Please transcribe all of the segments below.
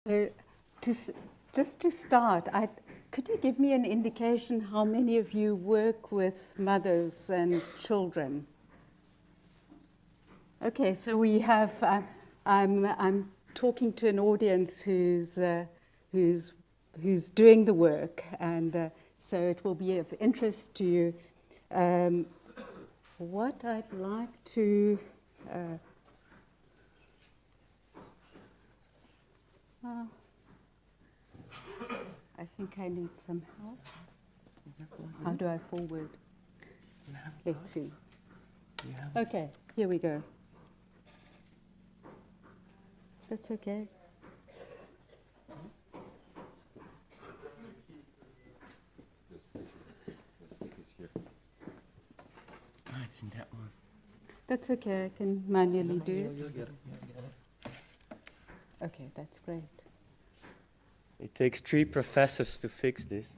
So just to start, could you give me an indication how many of you work with mothers and children? Okay, so we have, I'm talking to an audience who's doing the work, and so it will be of interest to you. What I'd like to I think I need some help. How do I forward? Let's see. Okay, here we go. That's okay. The stick is here. Ah, it's in that one. That's okay, I can manually do it. You'll get it. Okay, that's great. It takes 3 professors to fix this.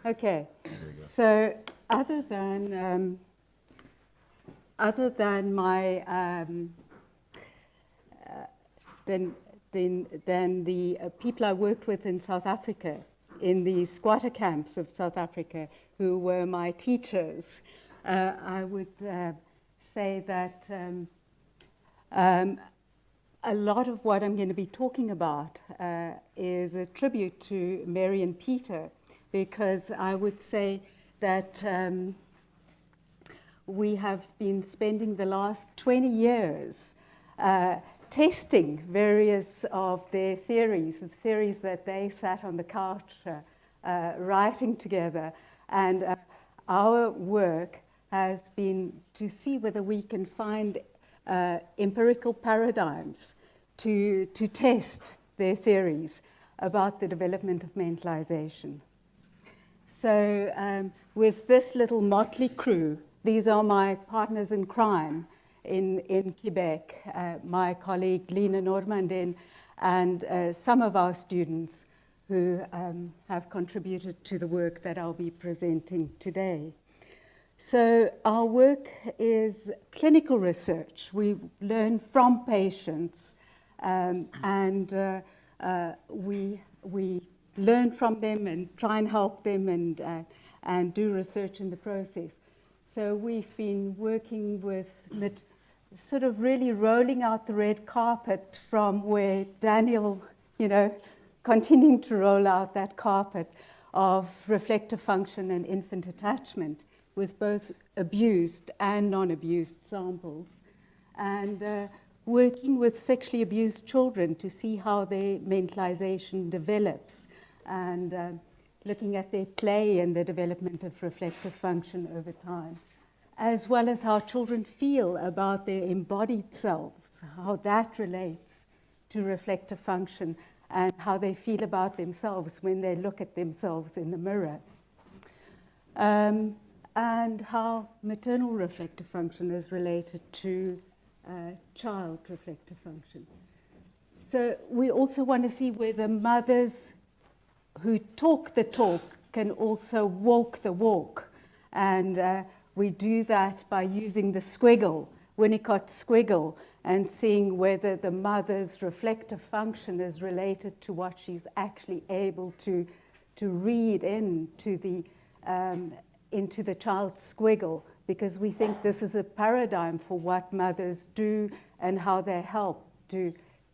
Okay, so other than my than the people I worked with in South Africa, in the squatter camps of South Africa, who were my teachers, I would say that a lot of what I'm going to be talking about is a tribute to Mary and Peter, because I would say that we have been spending the last 20 years testing various of their theories, the theories that they sat on the couch writing together. And our work has been to see whether we can find empirical paradigms to test their theories about the development of mentalization. So with this little motley crew, these are my partners in crime in Quebec, my colleague Lena Normandin, and some of our students who have contributed to the work that I'll be presenting today. So our work is clinical research. We learn from patients, and we learn from them and try and help them and do research in the process. So we've been working with sort of really rolling out the red carpet from where Daniel, continuing to roll out that carpet of reflective function and infant attachment with both abused and non-abused samples, and working with sexually abused children to see how their mentalization develops, and looking at their play and the development of reflective function over time, as well as how children feel about their embodied selves, how that relates to reflective function, and how they feel about themselves when they look at themselves in the mirror. And how maternal reflective function is related to child reflective function. So we also want to see whether mothers who talk the talk can also walk the walk. And we do that by using the squiggle, Winnicott squiggle, and seeing whether the mother's reflective function is related to what she's actually able to read into the child's squiggle, because we think this is a paradigm for what mothers do and how they help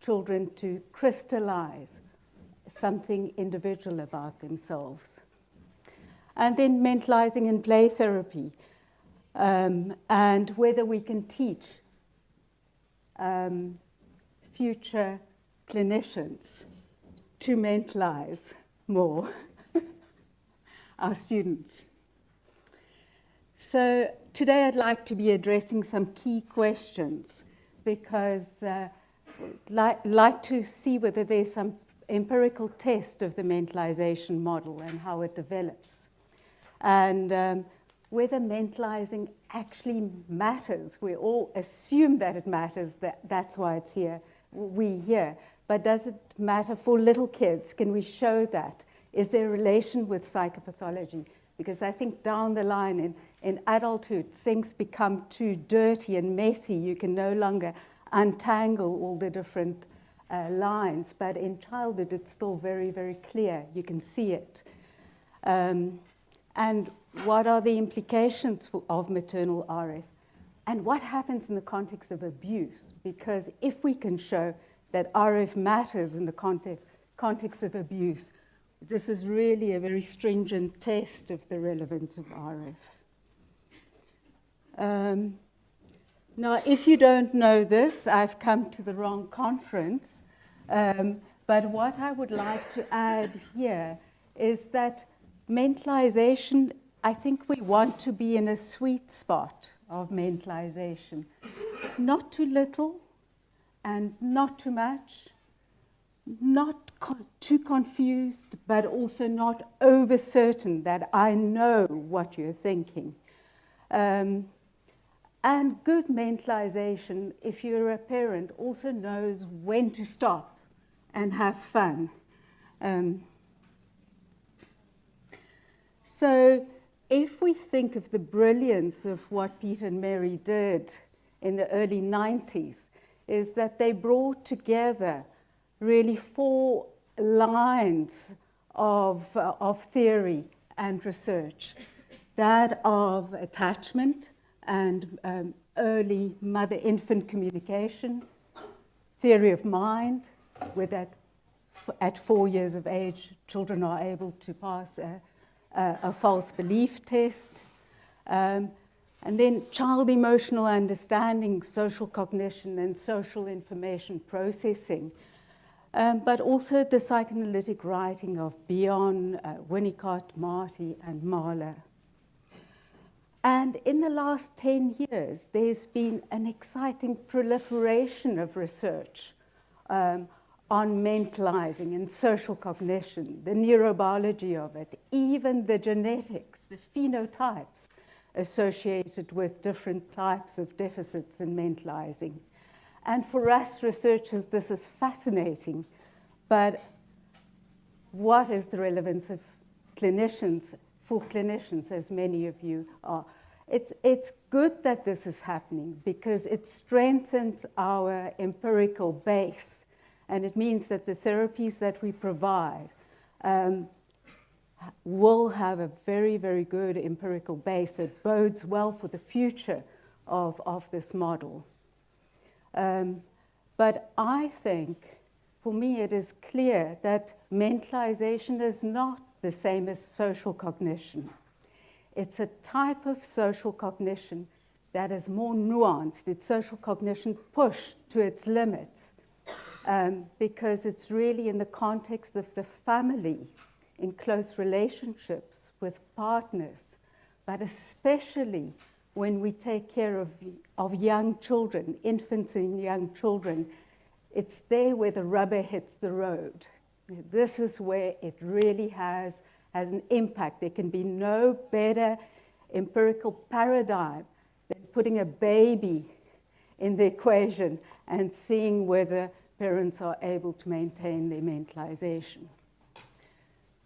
children to crystallize something individual about themselves. And then mentalizing and play therapy, and whether we can teach future clinicians to mentalize more our students. So today I'd like to be addressing some key questions, because I'd like to see whether there's some empirical test of the mentalization model and how it develops, and whether mentalizing actually matters. We all assume that it matters, that's why it's here, but does it matter for little kids? Can we show that? Is there a relation with psychopathology? Because I think down the line In adulthood, things become too dirty and messy. You can no longer untangle all the different lines. But in childhood, it's still very, very clear. You can see it. And what are the implications of maternal RF? And what happens in the context of abuse? Because if we can show that RF matters in the context of abuse, this is really a very stringent test of the relevance of RF. Now, if you don't know this, I've come to the wrong conference. But what I would like to add here is that mentalization, I think we want to be in a sweet spot of mentalization. Not too little and not too much. Not too confused, but also not over certain that I know what you're thinking. And good mentalization, if you're a parent, also knows when to stop and have fun. So if we think of the brilliance of what Peter and Mary did in the early 90s, is that they brought together really 4 lines of theory and research. That of attachment and early mother-infant communication, theory of mind, where that at 4 years of age, children are able to pass a false belief test. And then child emotional understanding, social cognition, and social information processing. But also the psychoanalytic writing of Bion, Winnicott, Marty, and Mahler. And in the last 10 years, there's been an exciting proliferation of research on mentalizing and social cognition, the neurobiology of it, even the genetics, the phenotypes associated with different types of deficits in mentalizing. And for us researchers, this is fascinating. But what is the relevance of clinicians, for clinicians, as many of you are? It's good that this is happening because it strengthens our empirical base. And it means that the therapies that we provide will have a very, very good empirical base. It bodes well for the future of this model. But I think, for me, it is clear that mentalization is not the same as social cognition. It's a type of social cognition that is more nuanced. It's social cognition pushed to its limits because it's really in the context of the family, in close relationships with partners, but especially when we take care of young children, infants and young children. It's there where the rubber hits the road. This is where it really has an impact. There can be no better empirical paradigm than putting a baby in the equation and seeing whether parents are able to maintain their mentalization.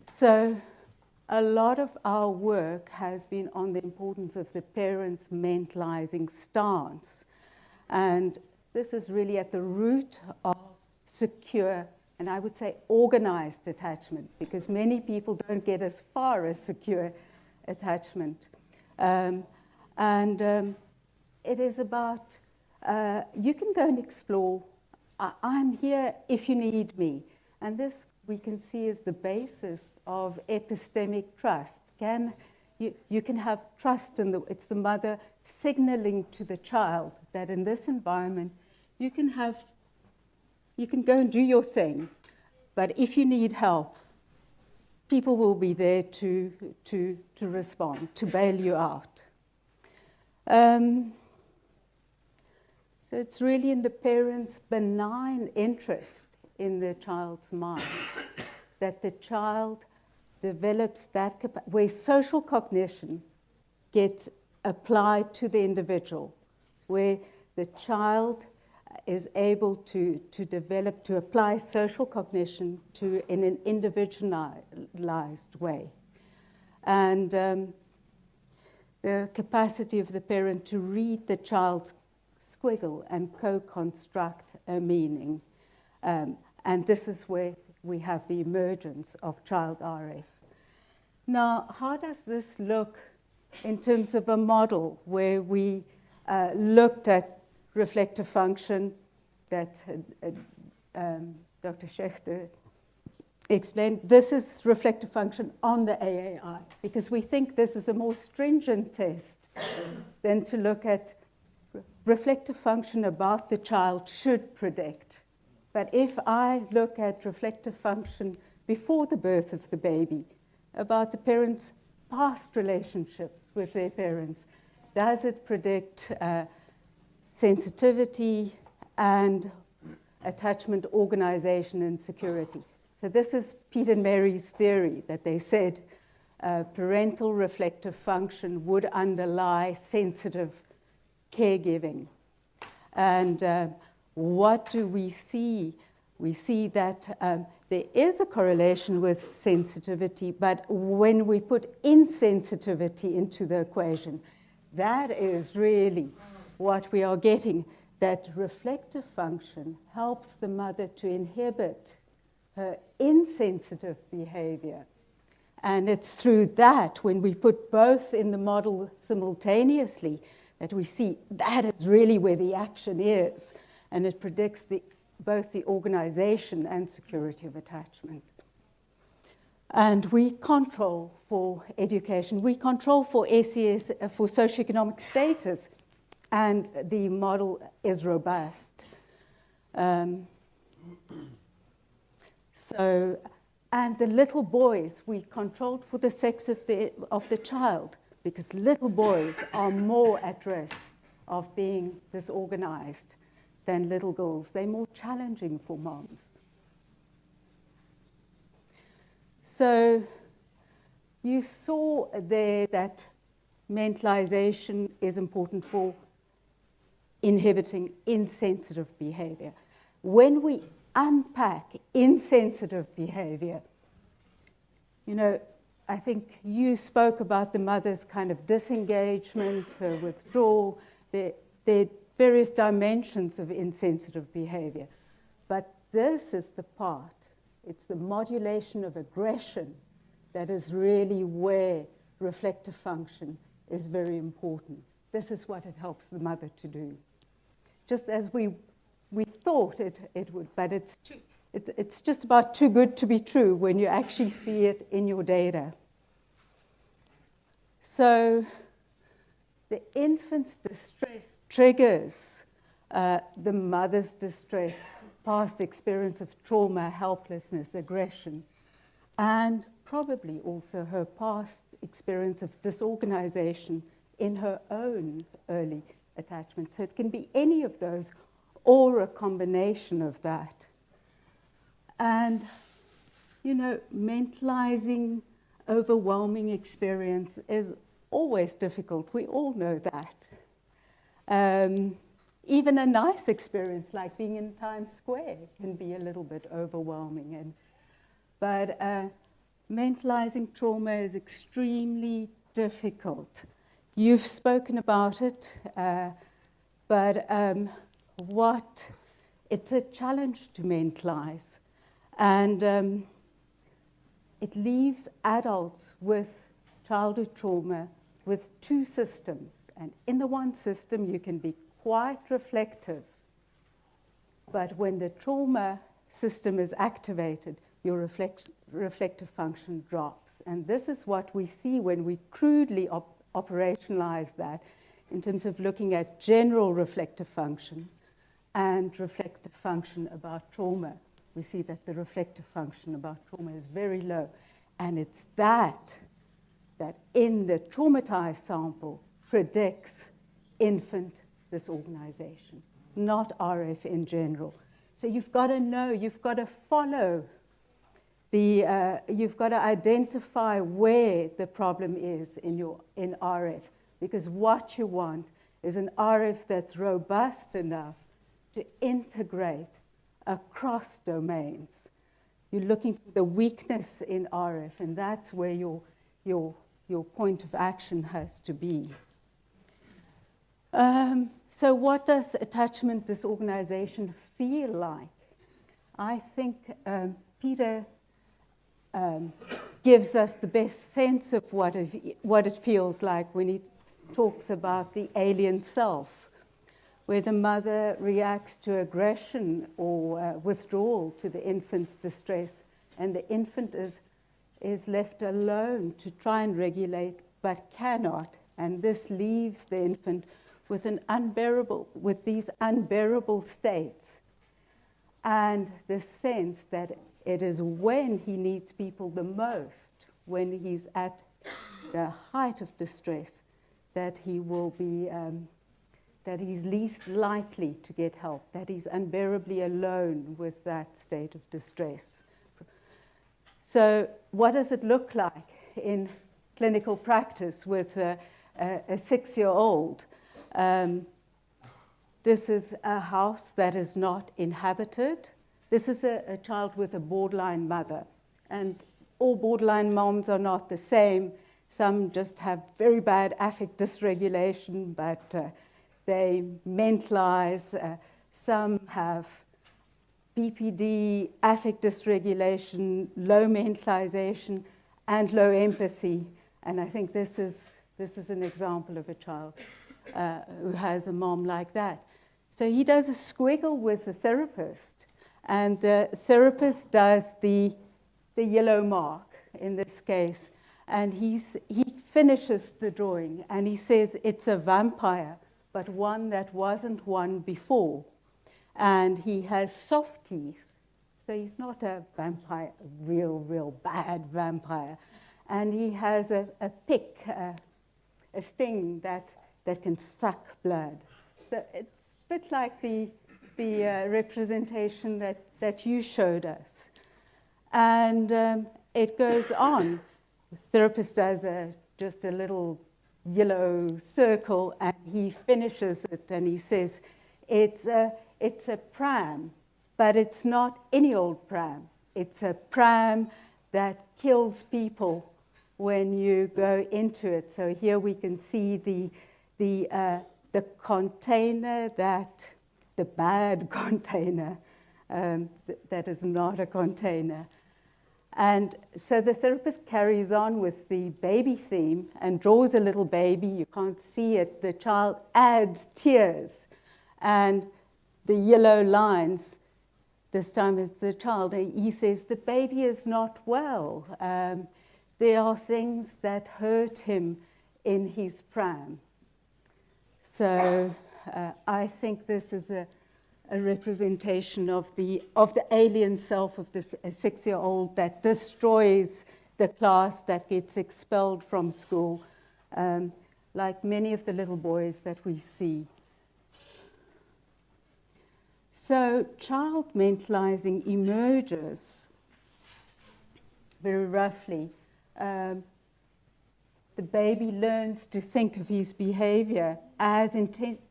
So a lot of our work has been on the importance of the parent's mentalizing stance. And this is really at the root of secure, and I would say organized attachment, because many people don't get as far as secure attachment. It is about, you can go and explore, I'm here if you need me. And this we can see as the basis of epistemic trust. You can have trust in it's the mother signaling to the child that in this environment, you can go and do your thing, but if you need help, people will be there to respond, to bail you out. So it's really in the parent's benign interest in the child's mind that the child develops that capacity, where social cognition gets applied to the individual, where the child is able to develop, to apply social cognition in an individualized way. And the capacity of the parent to read the child's squiggle and co-construct a meaning. And this is where we have the emergence of child RF. Now, how does this look in terms of a model where we looked at reflective function that Dr. Schechter explained? This is reflective function on the AAI, because we think this is a more stringent test than to look at reflective function about the child should predict. But if I look at reflective function before the birth of the baby, about the parents' past relationships with their parents, does it predict sensitivity and attachment, organization, and security? So this is Pete and Mary's theory, that they said parental reflective function would underlie sensitive caregiving. And what do we see? We see that there is a correlation with sensitivity, but when we put insensitivity into the equation, that is really what we are getting, that reflective function helps the mother to inhibit her insensitive behavior. And it's through that, when we put both in the model simultaneously, that we see that is really where the action is. And it predicts both the organization and security of attachment. And we control for education. We control for SES, for socioeconomic status. And the model is robust. And the little boys, we controlled for the sex of the child, because little boys are more at risk of being disorganized than little girls. They're more challenging for moms. So you saw there that mentalization is important for inhibiting insensitive behavior. When we unpack insensitive behavior, you know, I think you spoke about the mother's kind of disengagement, her withdrawal. There are various dimensions of insensitive behavior. But this is the part, it's the modulation of aggression that is really where reflective function is very important. This is what it helps the mother to do. Just as we thought it would, but it's just about too good to be true when you actually see it in your data. So the infant's distress triggers the mother's distress, past experience of trauma, helplessness, aggression, and probably also her past experience of disorganization in her own early attachment. So it can be any of those or a combination of that. And, you know, mentalizing overwhelming experience is always difficult. We all know that. Even a nice experience like being in Times Square can be a little bit overwhelming. But mentalizing trauma is extremely difficult. You've spoken about it, but it's a challenge to mentalize. And it leaves adults with childhood trauma with two systems. And in the one system, you can be quite reflective. But when the trauma system is activated, your reflective function drops. And this is what we see when we crudely operationalize that in terms of looking at general reflective function and reflective function about trauma. We see that the reflective function about trauma is very low. And it's that in the traumatized sample predicts infant disorganization, not RF in general. So you've got to know, you've got to follow you've got to identify where the problem is in RF, because what you want is an RF that's robust enough to integrate across domains. You're looking for the weakness in RF, and that's where your your point of action has to be. So what does attachment disorganization feel like? I think Peter gives us the best sense of what it feels like when he talks about the alien self, where the mother reacts to aggression or withdrawal to the infant's distress, and the infant is left alone to try and regulate, but cannot, and this leaves the infant with these unbearable states, and the sense that it is when he needs people the most, when he's at the height of distress, that he will be, that he's least likely to get help, that he's unbearably alone with that state of distress. So what does it look like in clinical practice with a 6-year-old? This is a house that is not inhabited. This is a child with a borderline mother. And all borderline moms are not the same. Some just have very bad affect dysregulation, but they mentalize. Some have BPD, affect dysregulation, low mentalization, and low empathy. And I think this is an example of a child who has a mom like that. So he does a squiggle with the therapist, and the therapist does the yellow mark in this case, and he finishes the drawing, and he says it's a vampire, but one that wasn't one before. And he has soft teeth, so he's not a vampire, a real bad vampire. And he has a pick, a sting that can suck blood. So it's a bit like the representation that you showed us. And it goes on. The therapist does just a little yellow circle, and he finishes it, and he says, it's a pram, but it's not any old pram. It's a pram that kills people when you go into it. So here we can see the container, the bad container, that is not a container. And so the therapist carries on with the baby theme and draws a little baby. You can't see it. The child adds tears. And the yellow lines, this time is the child. He says, the baby is not well. There are things that hurt him in his pram. So I think this is a representation of the alien self of this 6-year-old that destroys the class, that gets expelled from school, like many of the little boys that we see. So child mentalizing emerges very roughly. The baby learns to think of his behavior as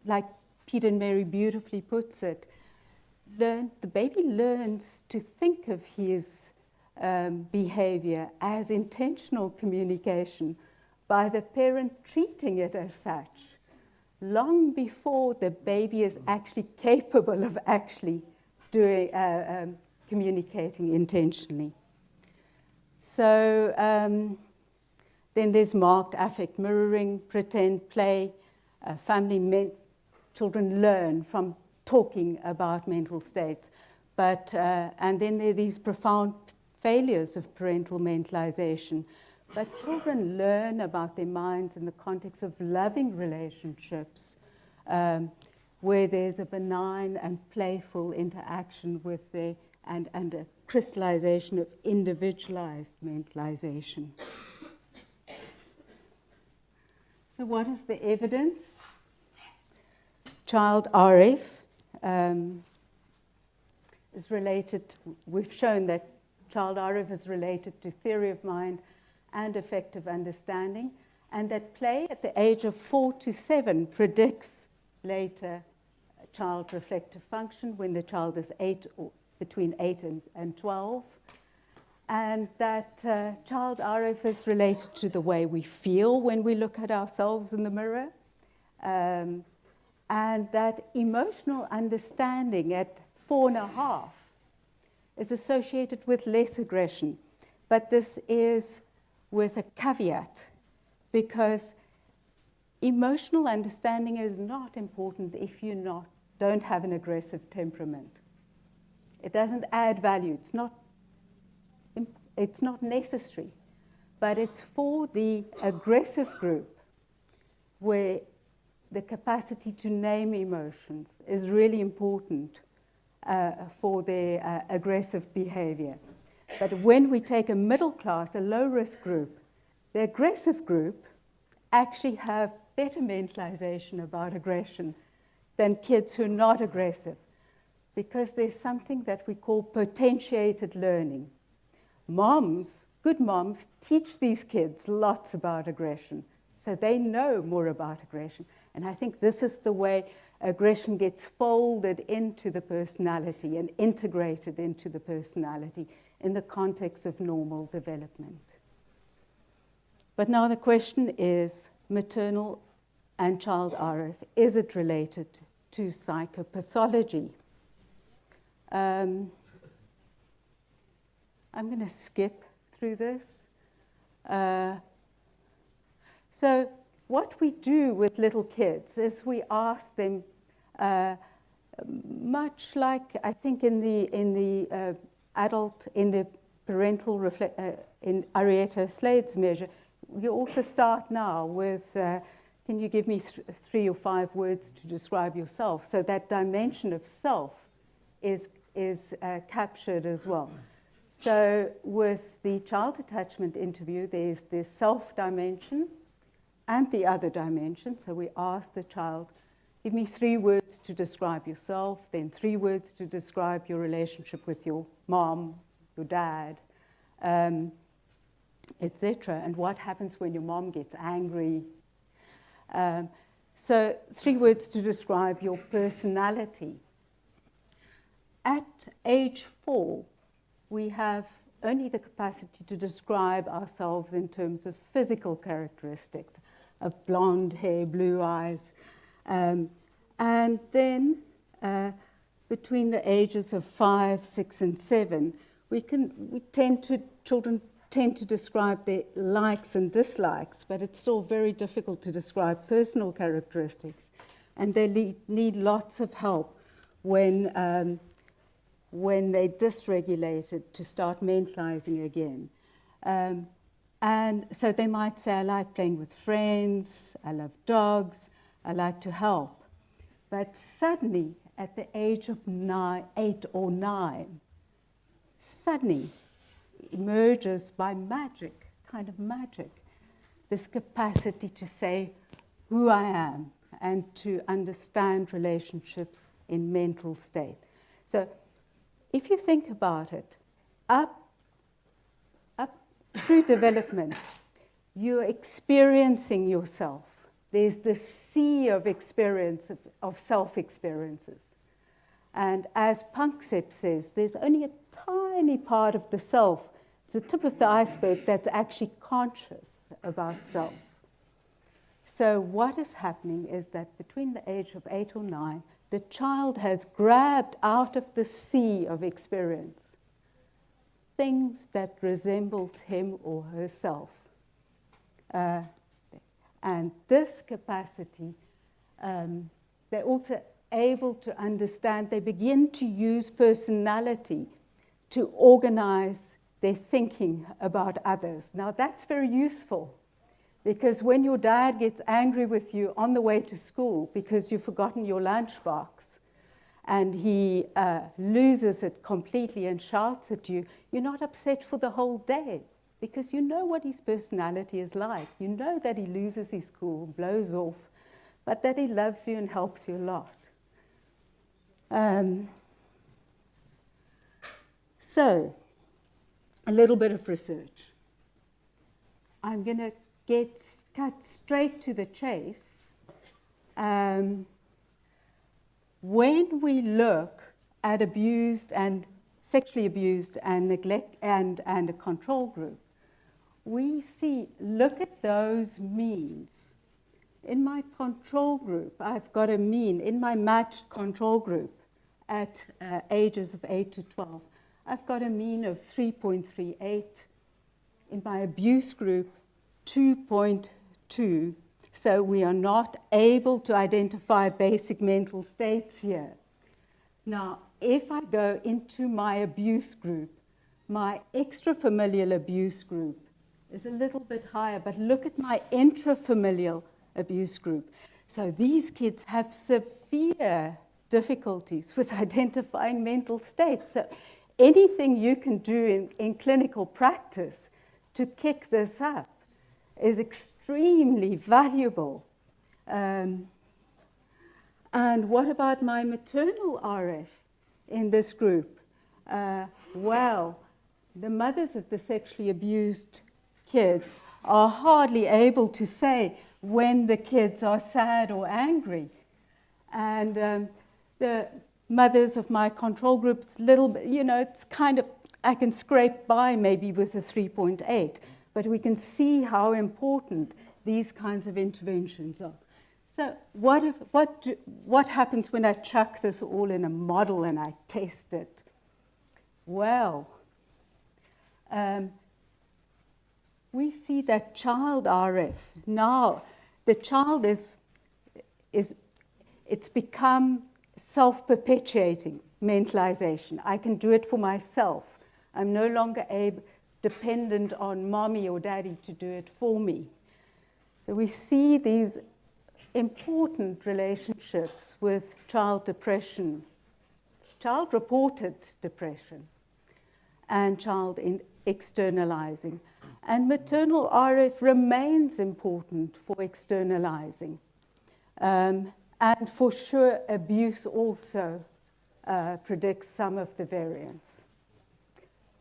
like Peter and Mary beautifully puts it. The baby learns to think of his behavior as intentional communication by the parent treating it as such, long before the baby is actually capable of actually doing communicating intentionally. So then there's marked affect mirroring, pretend play, children learn from talking about mental states. But, and then there are these profound failures of parental mentalization. But children learn about their minds in the context of loving relationships, where there's a benign and playful interaction with and a crystallization of individualized mentalization. So what is the evidence? Child RF is related, we've shown that child RF is related to theory of mind and effective understanding, and that play at the age of 4 to 7 predicts later child reflective function when the child is between 8 and 12. and that child RF is related to the way we feel when we look at ourselves in the mirror, and that emotional understanding at 4.5 is associated with less aggression. But this is with a caveat, because emotional understanding is not important if you don't have an aggressive temperament. It doesn't add value. It's not necessary. But it's for the aggressive group where the capacity to name emotions is really important for their aggressive behavior. But when we take a middle class, a low-risk group, the aggressive group actually have better mentalization about aggression than kids who are not aggressive, because there's something that we call potentiated learning. Moms, good moms, teach these kids lots about aggression, so they know more about aggression. And I think this is the way aggression gets folded into the personality and integrated into the personality in the context of normal development. But now the question is, maternal and child RF, is it related to psychopathology? I'm going to skip through this. So what we do with little kids is we ask them, much like I think in the parental in Arietta Slade's measure, you also start now with, can you give me 3 or 5 words to describe yourself? So that dimension of self is captured as well. So with the child attachment interview, there's the self dimension and the other dimension. So we ask the child, give me 3 words to describe yourself, then 3 words to describe your relationship with your mom, your dad, etc. And what happens when your mom gets angry. So 3 words to describe your personality. At age 4, we have only the capacity to describe ourselves in terms of physical characteristics, of blonde hair, blue eyes. And then between the ages of 5, 6, and 7, children tend to describe their likes and dislikes, but it's still very difficult to describe personal characteristics. And they need lots of help when they're dysregulated to start mentalizing again. And so they might say, I like playing with friends, I love dogs, I like to help. But suddenly, at the age of 8 or 9, suddenly emerges by magic, kind of magic, this capacity to say who I am and to understand relationships in mental state. So if you think about it, up through development, you're experiencing yourself. There's this sea of experience, of self-experiences. And as Panksepp says, there's only a tiny part of the self, the tip of the iceberg, that's actually conscious about self. So what is happening is that between the age of 8 or 9, the child has grabbed out of the sea of experience things that resembled him or herself. And this capacity, they're also able to understand, they begin to use personality to organize their thinking about others. Now that's very useful, because when your dad gets angry with you on the way to school because you've forgotten your lunchbox, and he loses it completely and shouts at you, you're not upset for the whole day, because you know what his personality is like. You know that he loses his cool, blows off, but that he loves you and helps you a lot. So, a little bit of research. I'm going to cut straight to the chase. When we look at abused and sexually abused and neglect and a control group, we see, look at those means. In my control group, I've got a mean. In my matched control group at ages of 8 to 12, I've got a mean of 3.38. In my abuse group, 2.2. So we are not able to identify basic mental states here. Now, if I go into my abuse group, my extrafamilial abuse group is a little bit higher, but look at my intrafamilial abuse group. So these kids have severe difficulties with identifying mental states. So anything you can do in clinical practice to kick this up is extremely valuable. And what about my maternal RF in this group? Well, the mothers of the sexually abused kids are hardly able to say when the kids are sad or angry. And the mothers of my control groups, little bit, you know, it's kind of, I can scrape by maybe with a 3.8, but we can see how important these kinds of interventions are. So what happens when I chuck this all in a model and I test it? Well, we see that child RF. Now, the child it's become self-perpetuating mentalization. I can do it for myself. I'm no longer dependent on mommy or daddy to do it for me. So we see these important relationships with child depression, child-reported depression, and child externalizing. And maternal RF remains important for externalizing. And for sure, abuse also predicts some of the variance.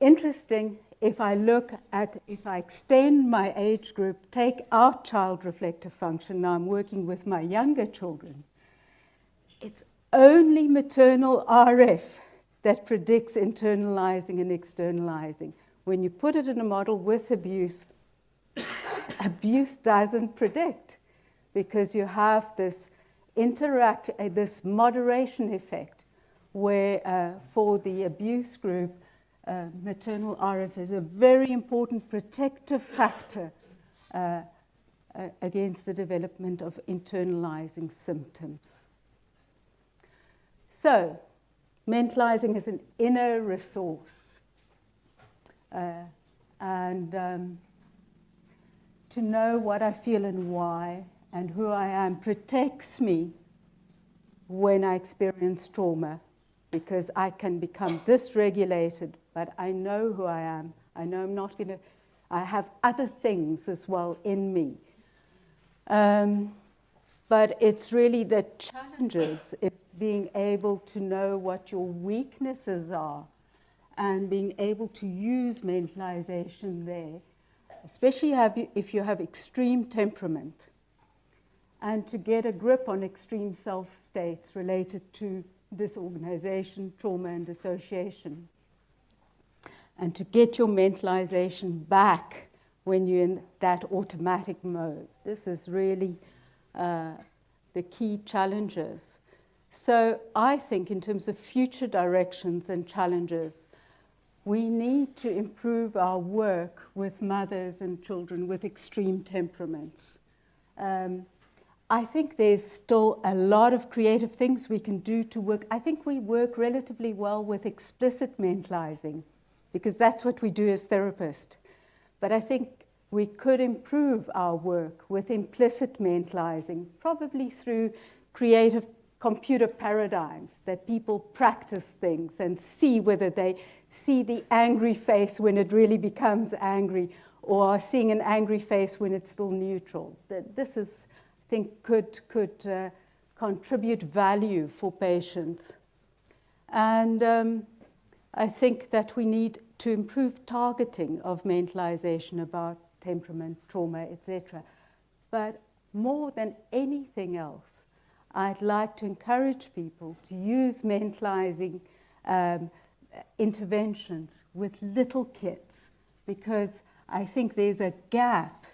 Interesting, if I extend my age group, take out child reflective function, now I'm working with my younger children, it's only maternal RF that predicts internalizing and externalizing. When you put it in a model with abuse, abuse doesn't predict because you have this this moderation effect where for the abuse group, maternal RF is a very important protective factor against the development of internalizing symptoms. So, mentalizing is an inner resource. And to know what I feel and why and who I am protects me when I experience trauma, because I can become dysregulated, but I know who I am. I know I'm not going to, I have other things as well in me. But it's really the challenges, it's being able to know what your weaknesses are and being able to use mentalization there, especially if you have extreme temperament, and to get a grip on extreme self states related to disorganization, trauma, and dissociation, and to get your mentalization back when you're in that automatic mode. This is really the key challenges. So I think in terms of future directions and challenges, we need to improve our work with mothers and children with extreme temperaments. I think there's still a lot of creative things we can do to work. I think we work relatively well with explicit mentalizing because that's what we do as therapists. But I think we could improve our work with implicit mentalizing, probably through creative computer paradigms that people practice things and see whether they see the angry face when it really becomes angry or are seeing an angry face when it's still neutral. This is, I think, could contribute value for patients. And I think that we need to improve targeting of mentalization about temperament, trauma, etc. But more than anything else, I'd like to encourage people to use mentalizing interventions with little kids, because I think there's a gap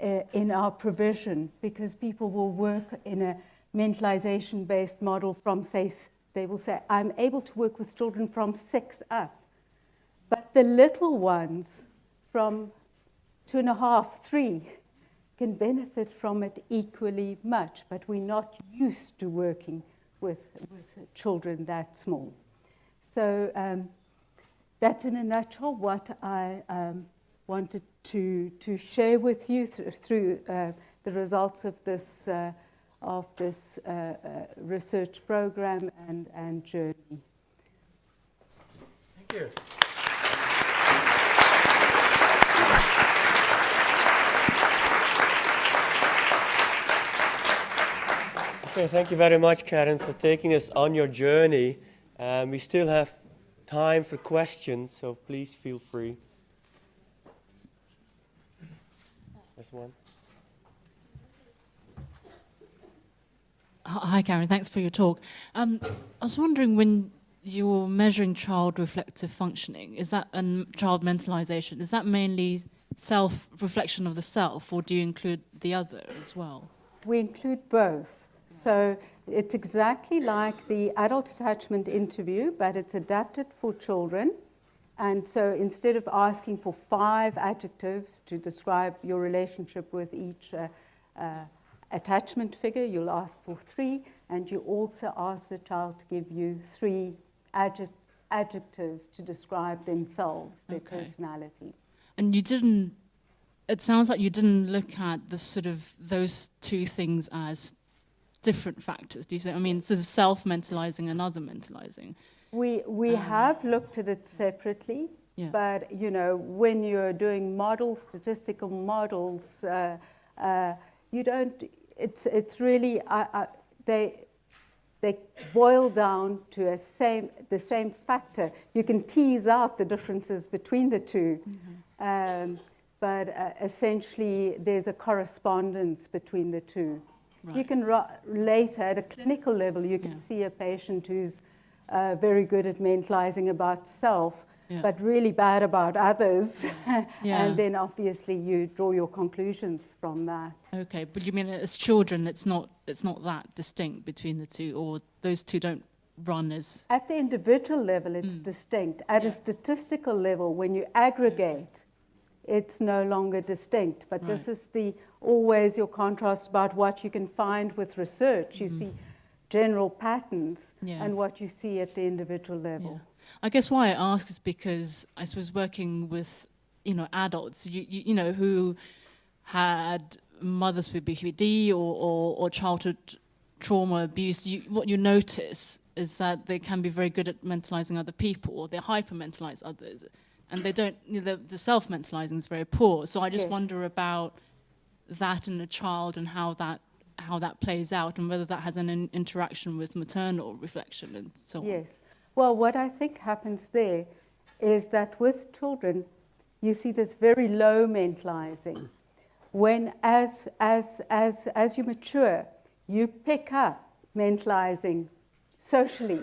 in our provision, because people will work in a mentalization-based model from, say, they will say, I'm able to work with children from 6 up. But the little ones from 2.5, 3 can benefit from it equally much, but we're not used to working with children that small. So that's in a nutshell what I wanted to share with you through the results of this research program and journey. Thank you. Okay, thank you very much, Karen, for taking us on your journey. We still have time for questions, so please feel free. There's one. Hi, Karen. Thanks for your talk. I was wondering, when you're measuring child reflective functioning, is that child mentalization? Is that mainly self-reflection of the self, or do you include the other as well? We include both. So it's exactly like the adult attachment interview, but it's adapted for children. And so instead of asking for 5 adjectives to describe your relationship with each attachment figure, you'll ask for 3, and you also ask the child to give you 3 adjectives to describe themselves, their personality. And you didn't, it sounds like you didn't look at the sort of those 2 things as different factors. Do you say? I mean, sort of self-mentalizing and other mentalizing. We have looked at it separately, but you know, when you're doing models, statistical models, you don't. It's really they boil down to the same factor. You can tease out the differences between the 2, but essentially there's a correspondence between the 2. Right. You can later, at a clinical level, you can see a patient who's very good at mentalizing about self, but really bad about others. And then obviously you draw your conclusions from that. Okay, but you mean as children it's not that distinct between the 2, or those 2 don't run as... At the individual level it's distinct. At a statistical level, when you aggregate, it's no longer distinct. But this is always your contrast about what you can find with research. You see general patterns and what you see at the individual level. I guess why I ask is because I was working with, adults, you know, who had mothers with BPD or childhood trauma, abuse. What you notice is that they can be very good at mentalizing other people, or they hyper-mentalize others. And they don't, the self-mentalizing is very poor. So I just wonder about that in a child and how that plays out, and whether that has an interaction with maternal reflection and so on. Yes. Well, what I think happens there is that with children, you see this very low mentalizing. When as you mature, you pick up mentalizing socially,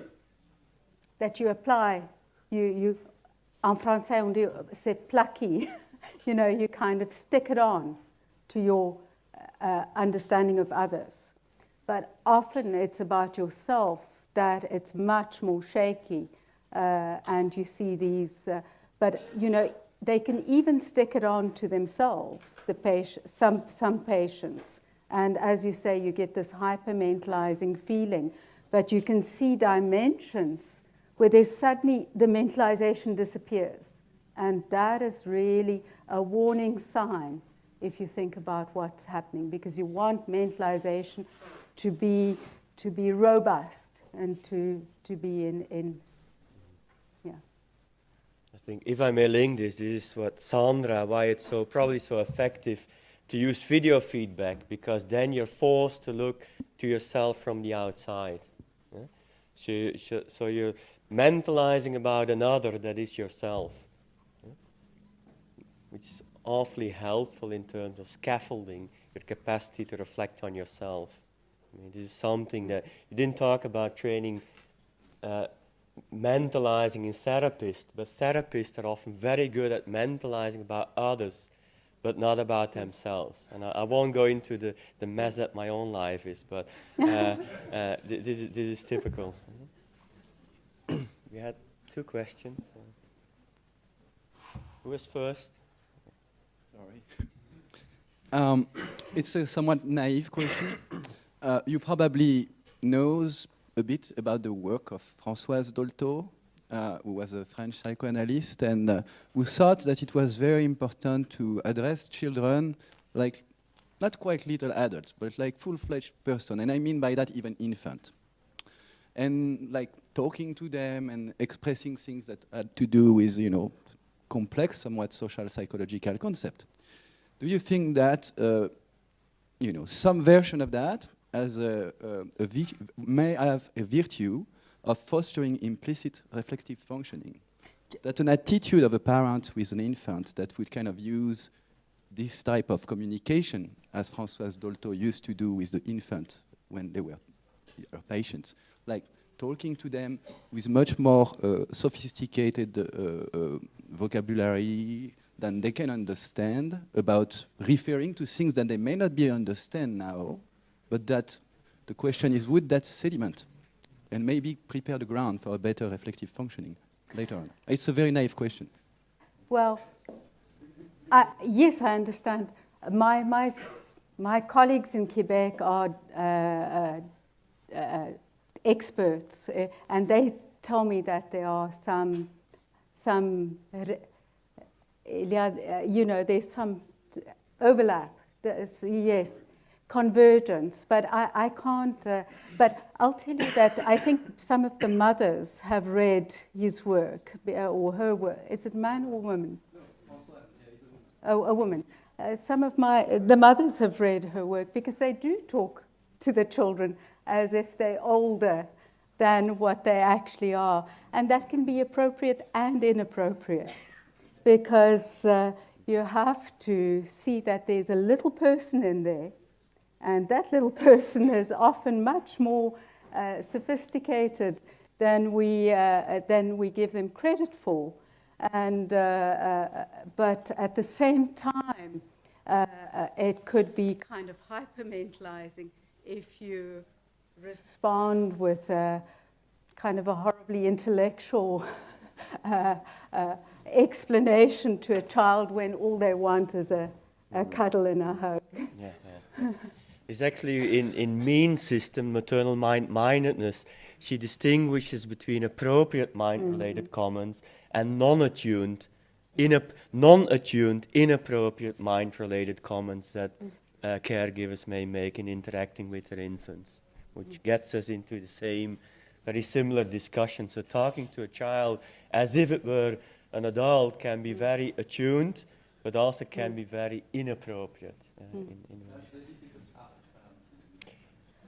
that you apply, you en français on dit c'est plaqué, you kind of stick it on to your understanding of others. But often it's about yourself that it's much more shaky, and you see these, but they can even stick it on to themselves, some patients. And as you say, you get this hypermentalizing feeling, but you can see dimensions where there's suddenly the mentalization disappears. And that is really a warning sign if you think about what's happening, because you want mentalization to be robust and to be in. I think if I may link this is what Sandra, why it's probably so effective to use video feedback, because then you're forced to look to yourself from the outside. So you're mentalizing about another that is yourself, which is awfully helpful in terms of scaffolding your capacity to reflect on yourself. I mean, this is something that you didn't talk about training mentalizing in therapists, but therapists are often very good at mentalizing about others, but not about themselves. And I won't go into the mess that my own life is, but this is typical. We had 2 questions. Who was first? Sorry. It's a somewhat naive question. You probably knows a bit about the work of Françoise Dolto, who was a French psychoanalyst and who thought that it was very important to address children like not quite little adults, but like full-fledged person. And I mean by that even infant. And like talking to them and expressing things that had to do with, you know, complex, somewhat social psychological concept. Do you think that, you know, some version of that as may have a virtue of fostering implicit reflective functioning? That an attitude of a parent with an infant that would kind of use this type of communication, as Françoise Dolto used to do with the infant when they were patients, like talking to them with much more sophisticated vocabulary than they can understand, about referring to things that they may not be understand now, but that the question is, would that sediment and maybe prepare the ground for a better reflective functioning later on? It's a very naive question. Well, yes, I understand. My colleagues in Quebec are experts, and they tell me that there are some you know, there's some overlap. Yes, convergence, but I can't. But I'll tell you that I think some of the mothers have read his work or her work. Is it man or woman? Oh, a woman. Some of the mothers have read her work because they do talk to the children as if they're older than what they actually are. And that can be appropriate and inappropriate because you have to see that there's a little person in there, and that little person is often much more sophisticated than we give them credit for. And but at the same time, it could be kind of hypermentalizing if you respond with a kind of a horribly intellectual explanation to a child when all they want is a cuddle and a hug. Yeah. It's actually in Mean's system, maternal mind-mindedness, she distinguishes between appropriate mind-related comments and non-attuned, inappropriate mind-related comments that caregivers may make in interacting with their infants, which gets us into the same, very similar discussion. So talking to a child as if it were an adult can be very attuned, but also can be very inappropriate. In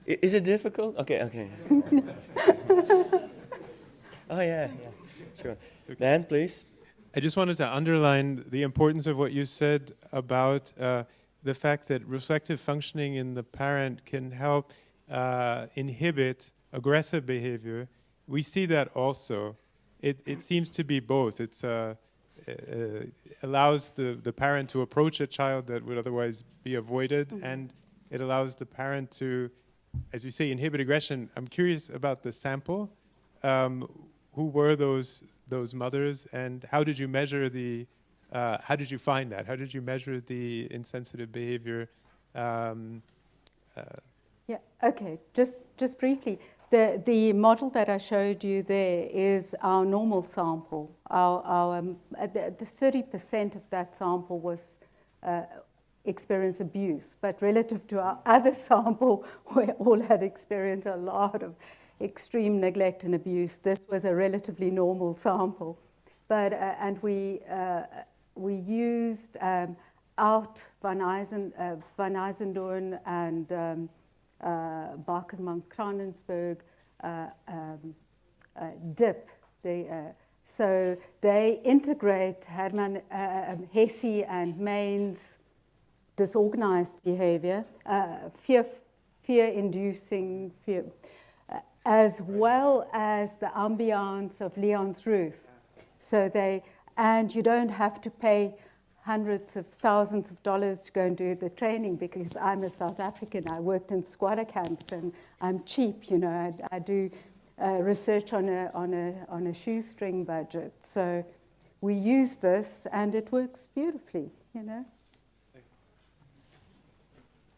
Is it difficult? Okay. Oh, yeah, sure. Dan, please. I just wanted to underline the importance of what you said about the fact that reflective functioning in the parent can help inhibit aggressive behavior. We see that also. It seems to be both. It allows the parent to approach a child that would otherwise be avoided, and it allows the parent to, as you say, inhibit aggression. I'm curious about the sample. Who were those mothers, and how did you measure the? How did you find that? How did you measure the insensitive behavior? Yeah. Okay. Just briefly, the model that I showed you there is our normal sample. The 30% of that sample was experience abuse, but relative to our other sample, we all had experienced a lot of extreme neglect and abuse. This was a relatively normal sample, but and we used Out, Van Eisendoorn and Bakerman-Kranensberg DIP. So they integrate Herman Hesse and Main's disorganized behavior, fear-inducing, as well as the ambiance of Leon's Ruth. So and you don't have to pay hundreds of thousands of dollars to go and do the training, because I'm a South African. I worked in squatter camps and I'm cheap, you know. I do research on a shoestring budget. So we use this and it works beautifully, you know.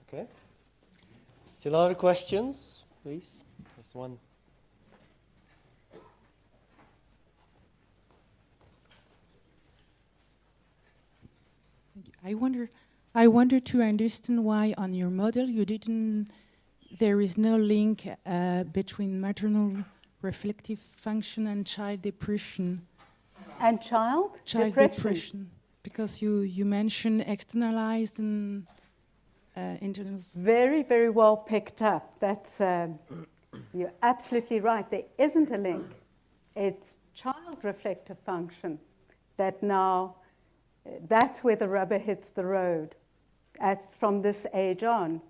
Okay. Still other questions, please? There's one. I wonder to understand why on your model there is no link between maternal reflective function and child depression. And child depression. Because you mentioned externalized and internal. Very, very well picked up. That's you're absolutely right. There isn't a link. It's child reflective function that now, that's where the rubber hits the road. From this age on,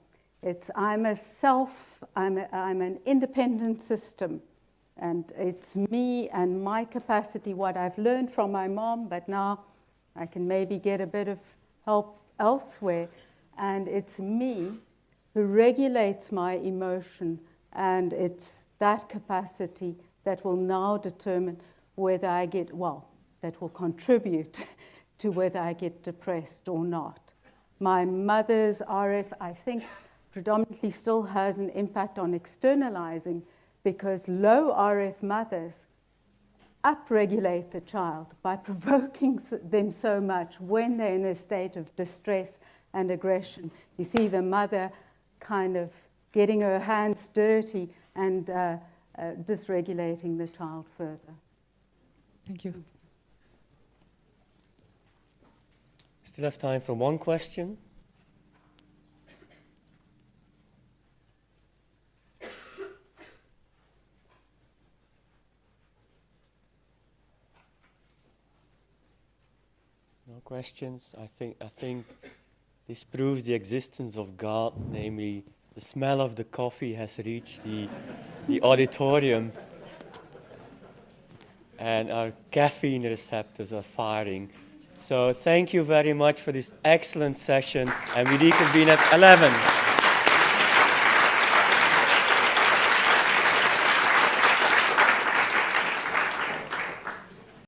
I'm an independent system, and it's me and my capacity, what I've learned from my mom, but now I can maybe get a bit of help elsewhere, and it's me who regulates my emotion, and it's that capacity that will now determine whether I get, that will contribute to whether I get depressed or not. My mother's RF, I think, predominantly still has an impact on externalizing, because low RF mothers upregulate the child by provoking them so much when they're in a state of distress and aggression. You see the mother kind of getting her hands dirty and dysregulating the child further. Thank you. Still have time for one question. No questions. I think this proves the existence of God, namely the smell of the coffee has reached the auditorium, and our caffeine receptors are firing. So thank you very much for this excellent session, and we reconvene at 11.